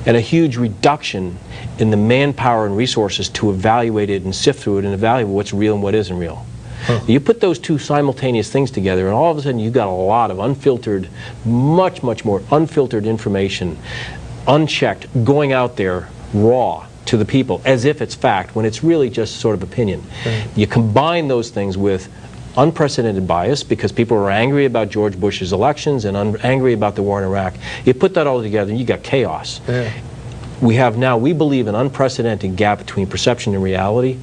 and a huge reduction in the manpower and resources to evaluate it and sift through it and evaluate what's real and what isn't real. Huh. You put those two simultaneous things together, and all of a sudden you've got a lot of unfiltered, much more unfiltered information, unchecked, going out there raw to the people as if it's fact when it's really just sort of opinion. Right. You combine those things with unprecedented bias because people are angry about George Bush's elections and angry about the war in Iraq. You put that all together and you got chaos. Yeah. We have now, we believe, an unprecedented gap between perception and reality.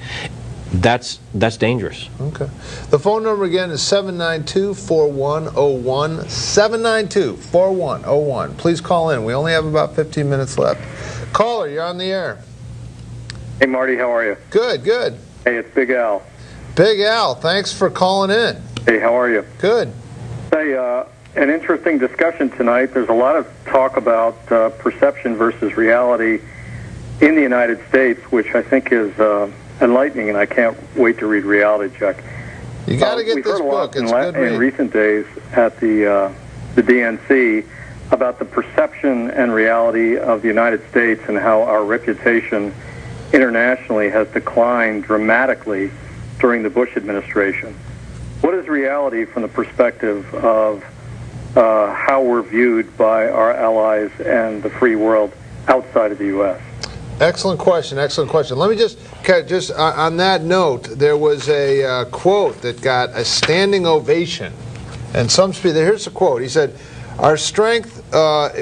That's dangerous. Okay. The phone number again is 792-4101. 792-4101. Please call in. We only have about 15 minutes left. Caller, you're on the air. Hey, Marty, how are you? Good, good. Hey, it's Big Al. Big Al, thanks for calling in. Hey, how are you? Good. Hey, an interesting discussion tonight. There's a lot of talk about perception versus reality in the United States, which I think is enlightening, and I can't wait to read Reality Check. You got to get this book. It's good read. In recent days at the DNC about the perception and reality of the United States and how our reputation internationally has declined dramatically during the Bush administration. What is reality from the perspective of how we're viewed by our allies and the free world outside of the U.S.? Excellent question, excellent question. Let me just on that note, there was a quote that got a standing ovation. And some speaker, here's the quote. He said, our strength,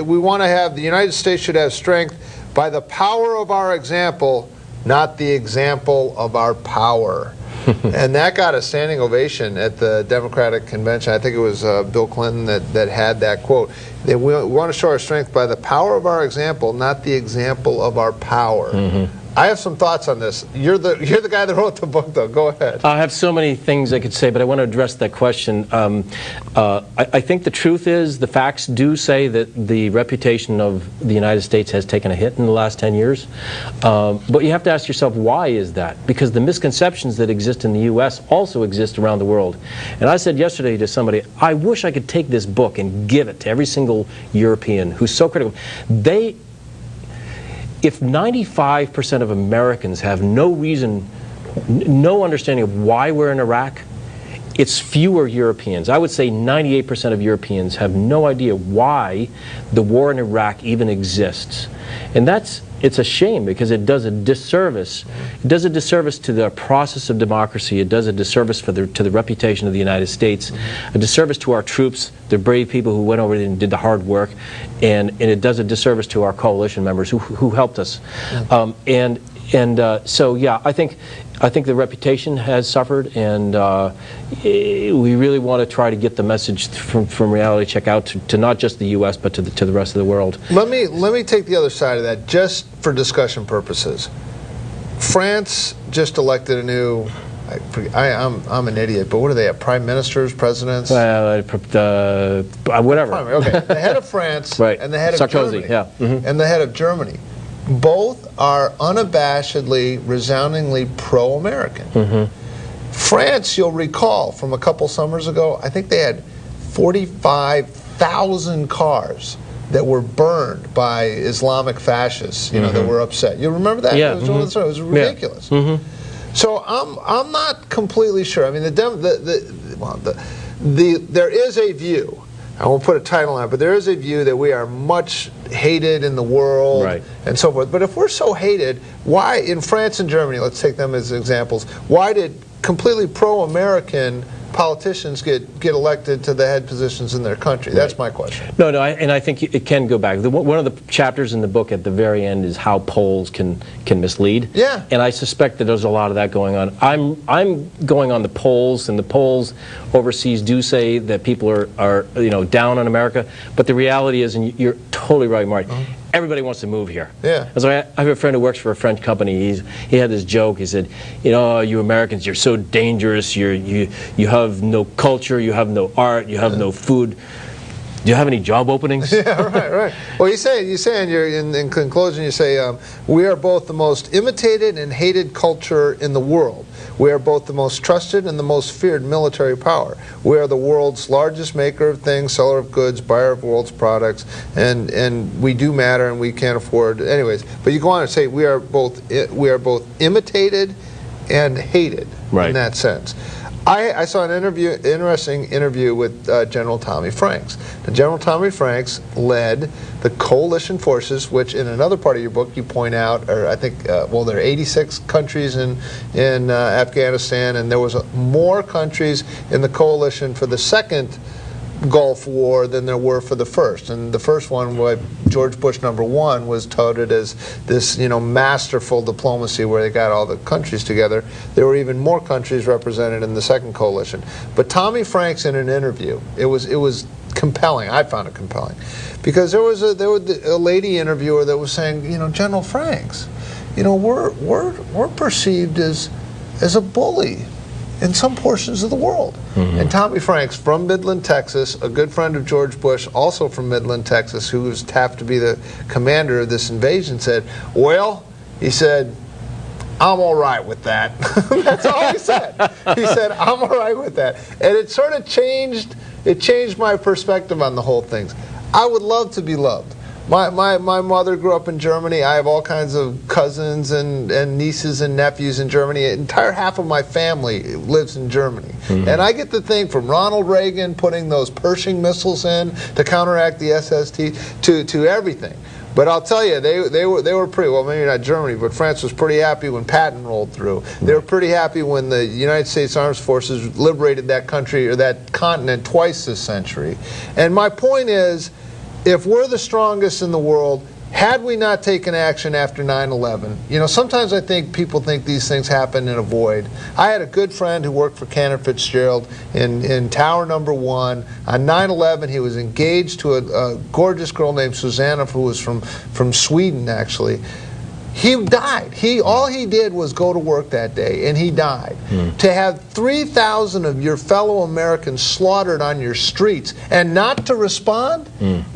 we want to have, the United States should have strength by the power of our example, not the example of our power. And that got a standing ovation at the Democratic convention. I think it was Bill Clinton that had that quote. We want to show our strength by the power of our example, not the example of our power. Mm-hmm. I have some thoughts on this. You're the guy that wrote the book, though. Go ahead. I have so many things I could say, but I want to address that question. I think the truth is, the facts do say that the reputation of the United States has taken a hit in the last 10 years. But you have to ask yourself, why is that? Because the misconceptions that exist in the U.S. also exist around the world. And I said yesterday to somebody, I wish I could take this book and give it to every single European who's so critical. If 95% of Americans have no reason, no understanding of why we're in Iraq, it's fewer Europeans. I would say 98% of Europeans have no idea why the war in Iraq even exists. And it's a shame, because it does a disservice. It does a disservice to the process of democracy. It does a disservice to the reputation of the United States, a disservice to our troops, the brave people who went over there and did the hard work, and it does a disservice to our coalition members who helped us. So yeah, I think the reputation has suffered, and we really want to try to get the message from Reality Check out to not just the U.S. but to the rest of the world. Let me take the other side of that, just for discussion purposes. France just elected a new. I'm an idiot, but what do they have? Prime ministers, presidents? Whatever. Okay, the head of France right. and the head of Sarkozy, Germany, yeah. Mm-hmm. and the head of Germany. Both are unabashedly, resoundingly pro-American. Mm-hmm. France, you'll recall from a couple summers ago, I think they had 45,000 cars that were burned by Islamic fascists, you know, that were upset. You remember that? Yeah. It was ridiculous. Yeah. Mm-hmm. So I'm not completely sure. I mean, there is a view. I won't put a title on it, but there is a view that we are much hated in the world, right, and so forth. But if we're so hated, why in France and Germany, let's take them as examples, why did completely pro-American politicians get elected to the head positions in their country? Right. That's my question. No, and I think it can go back. One of the chapters in the book at the very end is how polls can mislead. Yeah. And I suspect that there's a lot of that going on. I'm going on the polls, and the polls overseas do say that people are down on America. But the reality is, and you're totally right, Marty, everybody wants to move here. Yeah. So I have a friend who works for a French company. He had this joke. He said, you Americans, you're so dangerous. You have no culture. You have no art. You have no food. Do you have any job openings? Yeah, right. Well, you say in conclusion, you say, we are both the most imitated and hated culture in the world. We are both the most trusted and the most feared military power. We are the world's largest maker of things, seller of goods, buyer of world's products, and we do matter, and we can't afford. Anyways, but you go on and say we are both imitated and hated, right, in that sense. I saw an interesting interview with General Tommy Franks. Now, General Tommy Franks led the coalition forces, which in another part of your book you point out, or I think, there are 86 countries in Afghanistan, and there was more countries in the coalition for the second Gulf War than there were for the first. And the first one, George Bush #1, was touted as this, masterful diplomacy where they got all the countries together. There were even more countries represented in the second coalition. But Tommy Franks, in an interview, it was compelling. I found it compelling because there was a lady interviewer that was saying, General Franks, we're perceived as a bully in some portions of the world. Mm-hmm. And Tommy Franks, from Midland, Texas, a good friend of George Bush, also from Midland, Texas, who was tapped to be the commander of this invasion, said, well, he said, I'm all right with that. That's all he said. He said, I'm all right with that. And it sort of changed my perspective on the whole thing. I would love to be loved. My mother grew up in Germany. I have all kinds of cousins and nieces and nephews in Germany. An entire half of my family lives in Germany. Mm-hmm. And I get to think, from Ronald Reagan putting those Pershing missiles in to counteract the SST to everything. But I'll tell you, they were pretty, well, maybe not Germany, but France was pretty happy when Patton rolled through. They were pretty happy when the United States Armed Forces liberated that country or that continent twice this century. And my point is, if we're the strongest in the world, had we not taken action after 9/11, sometimes I think people think these things happen in a void. I had a good friend who worked for Cantor Fitzgerald in Tower Number 1. On 9/11, he was engaged to a gorgeous girl named Susanna, who was from Sweden, actually. He died. All he did was go to work that day, and he died. To have 3,000 of your fellow Americans slaughtered on your streets and not to respond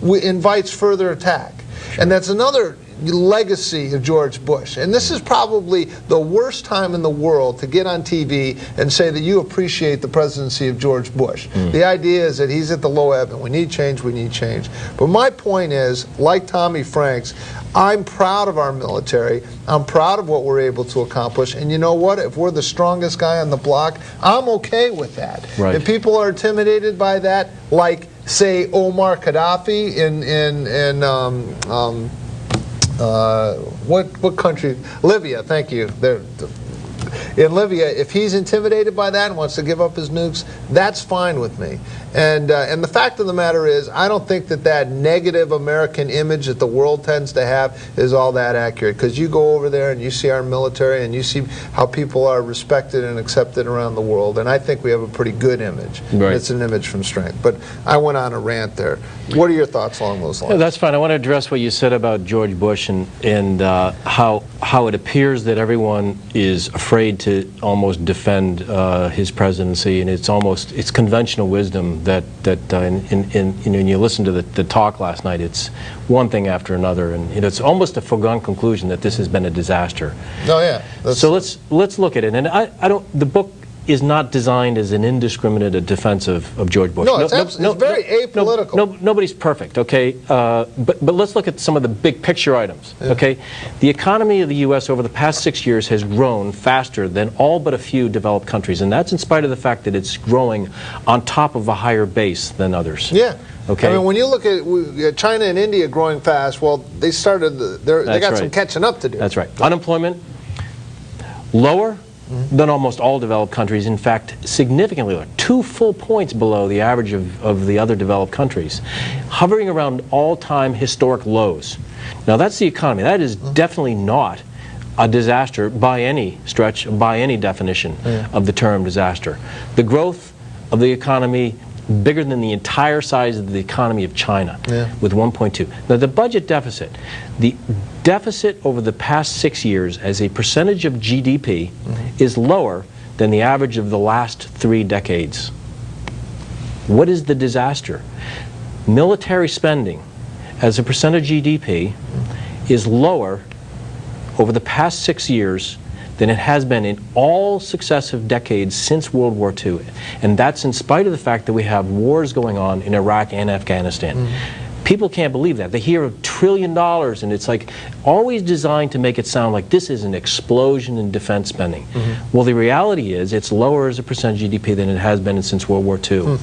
invites further attack. And that's another legacy of George Bush. And this is probably the worst time in the world to get on TV and say that you appreciate the presidency of George Bush. The idea is that he's at the low ebb and we need change, we need change. But my point is, like Tommy Franks, I'm proud of our military. I'm proud of what we're able to accomplish. And you know what? If we're the strongest guy on the block, I'm okay with that. Right. If people are intimidated by that, like, say, Omar Gaddafi what country? Libya, thank you. In Libya, if he's intimidated by that and wants to give up his nukes, that's fine with me. And the fact of the matter is, I don't think that negative American image that the world tends to have is all that accurate. Because you go over there and you see our military and you see how people are respected and accepted around the world, and I think we have a pretty good image. Right. It's an image from strength. But I went on a rant there. What are your thoughts along those lines? That's fine. I want to address what you said about George Bush and how it appears that everyone is afraid to almost defend his presidency, and it's conventional wisdom that when you listen to the talk last night, it's one thing after another, and it's almost a foregone conclusion that this has been a disaster. Oh yeah. So let's look at it, and I don't. The book is not designed as an indiscriminate defense of George Bush. No, it's very apolitical. Nobody's perfect, okay? But let's look at some of the big picture items, okay? The economy of the U.S. over the past 6 years has grown faster than all but a few developed countries, and that's in spite of the fact that it's growing on top of a higher base than others. Yeah. Okay. I mean, when you look at China and India growing fast, well, they got some catching up to do. That's right. Unemployment lower than almost all developed countries. In fact, significantly lower, 2 full points below the average of the other developed countries, hovering around all-time historic lows. Now, that's the economy. That is definitely not a disaster by any stretch, by any definition of the term disaster. The growth of the economy bigger than the entire size of the economy of China, with 1.2. Now, the budget deficit, the deficit over the past 6 years as a percentage of GDP is lower than the average of the last 3 decades. What is the disaster? Military spending as a percent of GDP is lower over the past 6 years than it has been in all successive decades since World War II. And that's in spite of the fact that we have wars going on in Iraq and Afghanistan. People can't believe that. They hear $1 trillion, and it's like always designed to make it sound like this is an explosion in defense spending. Well, the reality is it's lower as a percent of GDP than it has been since World War II.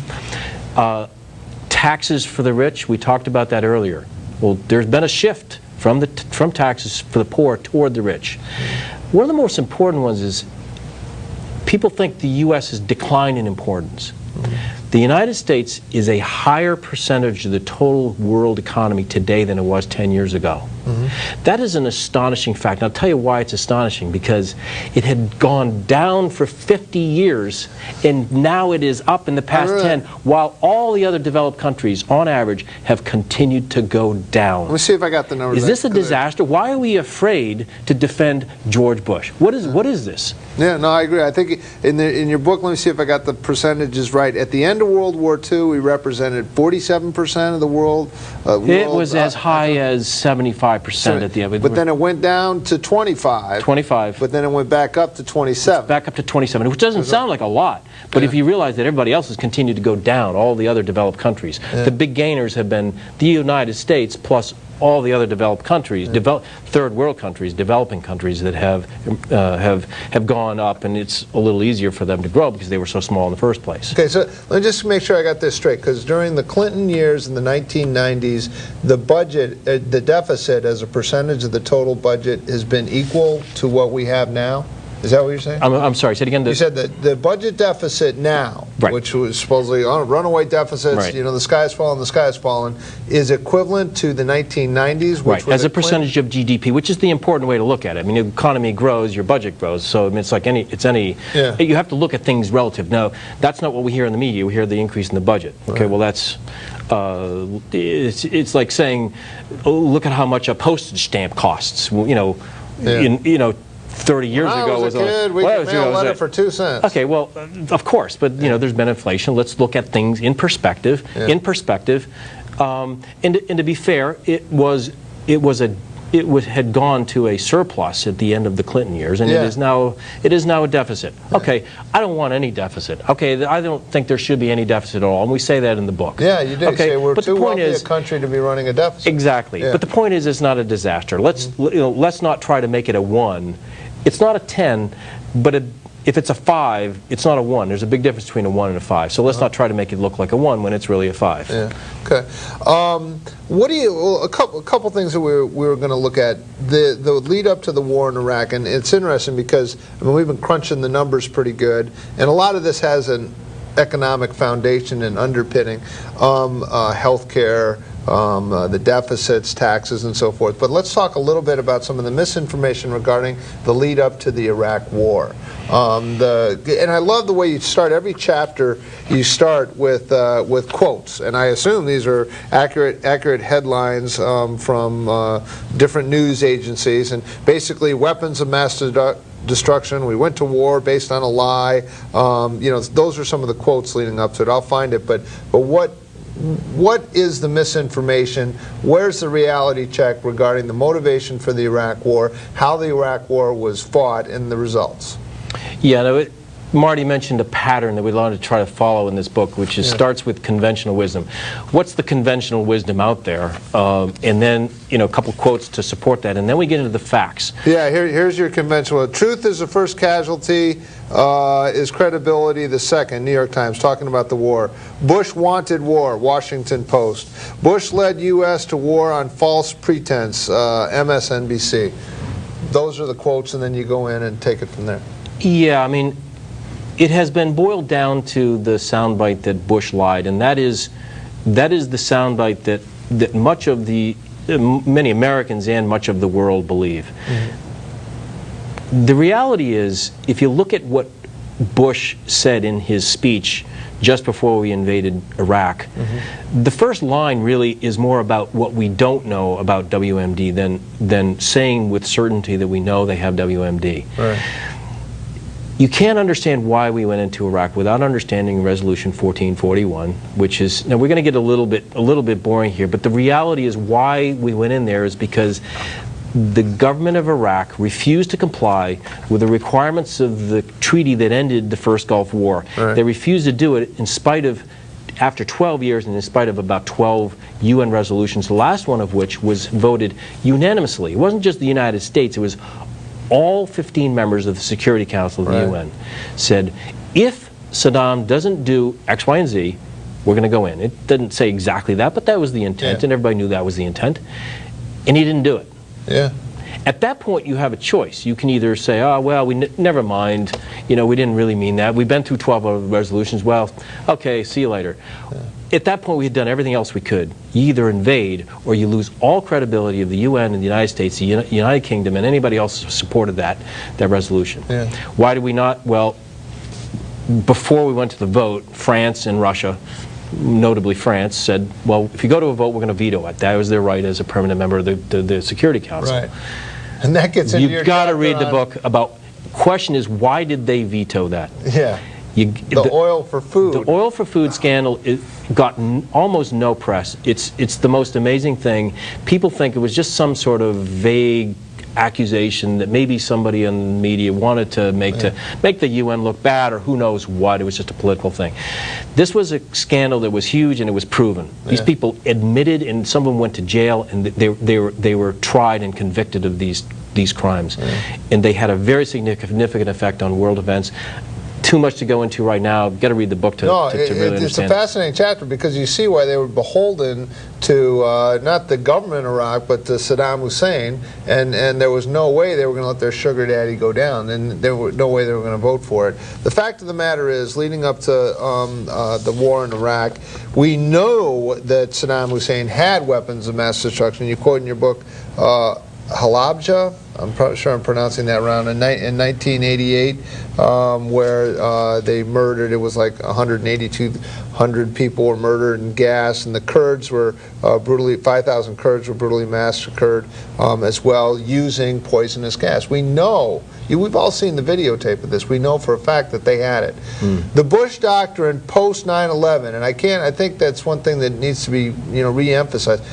Taxes for the rich, we talked about that earlier. Well, there's been a shift from taxes for the poor toward the rich. One of the most important ones is people think the U.S. has declined in importance. The United States is a higher percentage of the total world economy today than it was 10 years ago. That is an astonishing fact. And I'll tell you why it's astonishing, because it had gone down for 50 years, and now it is up in the past 10, while all the other developed countries, on average, have continued to go down. Let me see if I got the numbers. Is this a disaster? Why are we afraid to defend George Bush? What is this? Yeah, no, I agree. I think in your book, let me see if I got the percentages right. At the end of World War II, we represented 47% of the world. It was as high as 75% at the end. But then it went down to 25. 25. But then it went back up to 27. Back up to 27, which doesn't sound like a lot. But if you realize that everybody else has continued to go down, all the other developed countries, the big gainers have been the United States plus all the other developed countries, third world countries, developing countries that have gone up, and it's a little easier for them to grow because they were so small in the first place. Okay, so let me just make sure I got this straight, because during the Clinton years in the 1990s, the budget, the deficit as a percentage of the total budget has been equal to what we have now? Is that what you're saying? I'm sorry, say it again. You said that the budget deficit now, which was supposedly runaway deficits, you know, the sky's fallen, is equivalent to the 1990s, which was as a percentage of GDP, which is the important way to look at it. I mean, the economy grows, your budget grows, so I mean, it's like you have to look at things relative. Now, that's not what we hear in the media. We hear the increase in the budget. Okay, well, that's it's like saying, oh, look at how much a postage stamp costs. You know, you know, 30 years ago was a kid, we could mail a letter for 2 cents. Okay, well, of course, but you know, there's been inflation. Let's look at things in perspective. In perspective, and to be fair, it had gone to a surplus at the end of the Clinton years, and it is now a deficit. Okay, I don't want any deficit. Okay, I don't think there should be any deficit at all, and we say that in the book. Yeah, you do. Okay, say we're but too the point wealthy is, a country to be running a deficit. Exactly. But the point is, it's not a disaster. Let's not try to make it a 1. It's not a 10, but if it's a 5, it's not a 1. There's a big difference between a 1 and a 5. So let's not try to make it look like a 1 when it's really a 5. Yeah. Okay. What do you? Well, a couple things that we were going to look at the lead up to the war in Iraq, and it's interesting because I mean we've been crunching the numbers pretty good, and a lot of this has an economic foundation and underpinning, healthcare. The deficits, taxes, and so forth. But let's talk a little bit about some of the misinformation regarding the lead up to the Iraq War. And I love the way you start every chapter. You start with quotes, and I assume these are accurate headlines from different news agencies, and basically weapons of mass destruction. We went to war based on a lie. You know, those are some of the quotes leading up to it. I'll find it, but what is the misinformation? Where's the reality check regarding the motivation for the Iraq War, how the Iraq War was fought, and the results? Yeah, no, Marty mentioned a pattern that we wanted to try to follow in this book, which starts with conventional wisdom. What's the conventional wisdom out there? And then, you know, a couple quotes to support that, and then we get into the facts. Yeah, here's your conventional. Truth is the first casualty, is credibility the second, New York Times, talking about the war. Bush wanted war, Washington Post. Bush led U.S. to war on false pretense, MSNBC. Those are the quotes, and then you go in and take it from there. Yeah, I mean, it has been boiled down to the soundbite that Bush lied, and that is the soundbite that much of many Americans and much of the world believe. Mm-hmm. The reality is, if you look at what Bush said in his speech just before we invaded Iraq, the first line really is more about what we don't know about WMD than saying with certainty that we know they have WMD. Right. You can't understand why we went into Iraq without understanding Resolution 1441, which is, now we're going to get a little bit boring here, but the reality is why we went in there is because the government of Iraq refused to comply with the requirements of the treaty that ended the first Gulf War. Right. They refused to do it in spite of, after 12 years and in spite of about 12 UN resolutions, the last one of which was voted unanimously. It wasn't just the United States, it was all 15 members of the Security Council of the UN said, if Saddam doesn't do X, Y, and Z, we're going to go in. It didn't say exactly that, but that was the intent, and everybody knew that was the intent. And he didn't do it. Yeah. At that point, you have a choice. You can either say, oh, well, never mind. You know, we didn't really mean that. We've been through 12 other resolutions. Well, okay, see you later. Yeah. At that point, we had done everything else we could. You either invade or you lose all credibility of the UN and the United States, the United Kingdom, and anybody else who supported that resolution. Yeah. Why did we not? Well, before we went to the vote, France and Russia, notably France, said, well, if you go to a vote, we're going to veto it. That was their right as a permanent member of the Security Council. Right. And that gets into You've got to read the book about, question is, why did they veto that? Yeah. The oil for food. The oil for food scandal got almost no press. It's the most amazing thing. People think it was just some sort of vague accusation that maybe somebody in the media wanted to make the UN look bad, or who knows what. It was just a political thing. This was a scandal that was huge, and it was proven. These people admitted, and some of them went to jail, and they were tried and convicted of these crimes, and they had a very significant effect on world events. Too much to go into right now. You've got to read the book to really understand. It's a fascinating chapter because you see why they were beholden to not the government of Iraq, but to Saddam Hussein, and there was no way they were going to let their sugar daddy go down, and there was no way they were going to vote for it. The fact of the matter is, leading up to the war in Iraq, we know that Saddam Hussein had weapons of mass destruction. You quote in your book Halabja, I'm sure I'm pronouncing that wrong, in 1988, where they murdered, it was like 182 people were murdered in gas, and the Kurds were 5,000 Kurds were brutally massacred as well, using poisonous gas. We know, we've all seen the videotape of this, we know for a fact that they had it. The Bush doctrine post 9/11, and I think that's one thing that needs to be re-emphasized.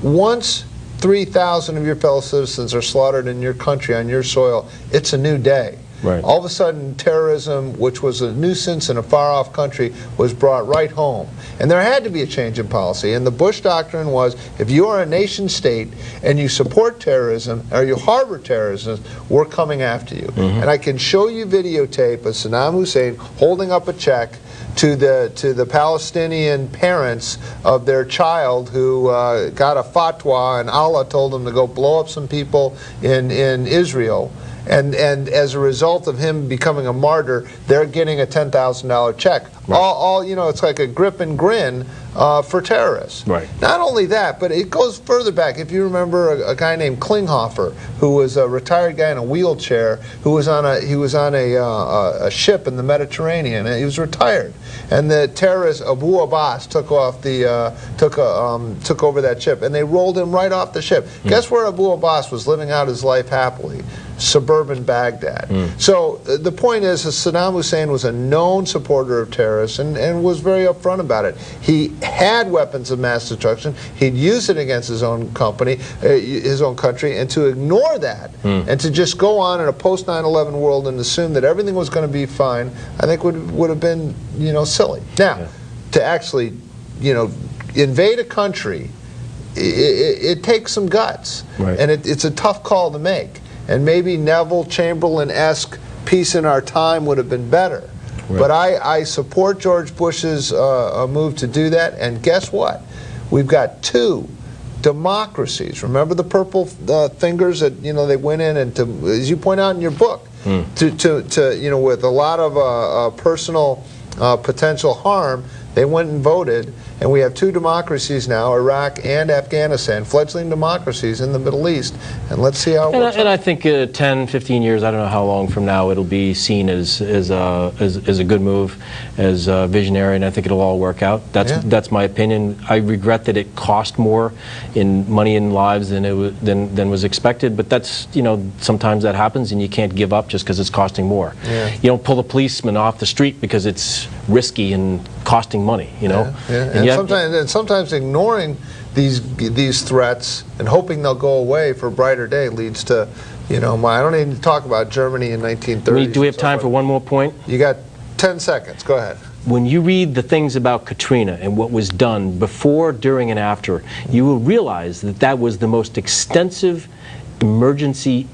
Once 3,000 of your fellow citizens are slaughtered in your country, on your soil, it's a new day. Right. All of a sudden, terrorism, which was a nuisance in a far-off country, was brought right home. And there had to be a change in policy. And the Bush doctrine was, if you are a nation state and you support terrorism or you harbor terrorism, we're coming after you. And I can show you videotape of Saddam Hussein holding up a check to the Palestinian parents of their child who got a fatwa, and Allah told them to go blow up some people in Israel. And as a result of him becoming a martyr, they're getting a $10,000 check. Right. It's like a grip and grin for terrorists. Right. Not only that, but it goes further back. If you remember a guy named Klinghoffer, who was a retired guy in a wheelchair, who was on a ship in the Mediterranean, and he was retired. And the terrorist Abu Abbas took over that ship, and they rolled him right off the ship. Guess where Abu Abbas was living out his life happily? Suburban Baghdad. So the point is, Saddam Hussein was a known supporter of terrorists and was very upfront about it. He had weapons of mass destruction. He'd use it against his own country, and to ignore that and to just go on in a post 9/11 world and assume that everything was going to be fine, I think would have been silly. Now, to actually invade a country, it takes some guts, and it's a tough call to make. And maybe Neville Chamberlain-esque peace in our time would have been better. Right. But I support George Bush's move to do that. And guess what? We've got two democracies. Remember the purple fingers that they went in and, as you point out in your book, with a lot of personal potential harm, they went and voted. And we have two democracies now, Iraq and Afghanistan, fledgling democracies in the Middle East. And let's see how it works. And I think 10, 15 years, I don't know how long from now, it'll be seen as a good move, as visionary, and I think it'll all work out. That's my opinion. I regret that it cost more in money and lives than was expected, but that's, sometimes that happens, and you can't give up just because it's costing more. Yeah. You don't pull a policeman off the street because it's risky and costing money, And sometimes ignoring these threats and hoping they'll go away for a brighter day leads to, I don't even talk about Germany in 1930. Do we have time for one more point? You got 10 seconds. Go ahead. When you read the things about Katrina and what was done before, during, and after, you will realize that was the most extensive emergency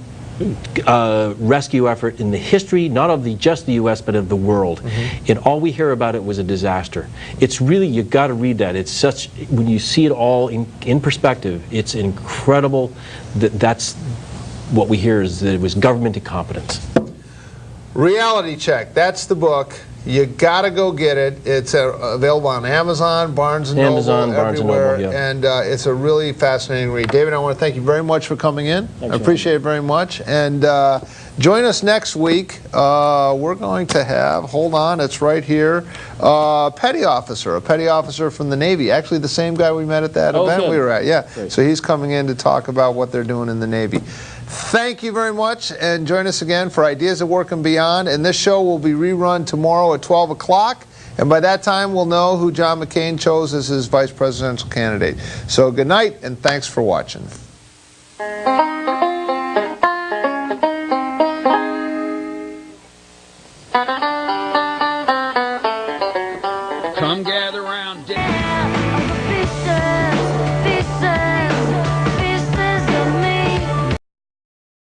rescue effort in the history, not of just the U.S., but of the world. And all we hear about it was a disaster. It's really, you got to read that. It's such, when you see it all in perspective, it's incredible that's what we hear is that it was government incompetence. Reality Check, that's the book. You got to go get it. It's available on Amazon, Barnes & Noble, everywhere. And it's a really fascinating read. David, I want to thank you very much for coming in. Thanks, I appreciate it very much. And join us next week. We're going to have, hold on, it's right here, a petty officer from the Navy. Actually, the same guy we met at that event we were at. Yeah. Great. So he's coming in to talk about what they're doing in the Navy. Thank you very much, and join us again for Ideas at Work and Beyond. And this show will be rerun tomorrow at 12 o'clock. And by that time, we'll know who John McCain chose as his vice presidential candidate. So good night, and thanks for watching.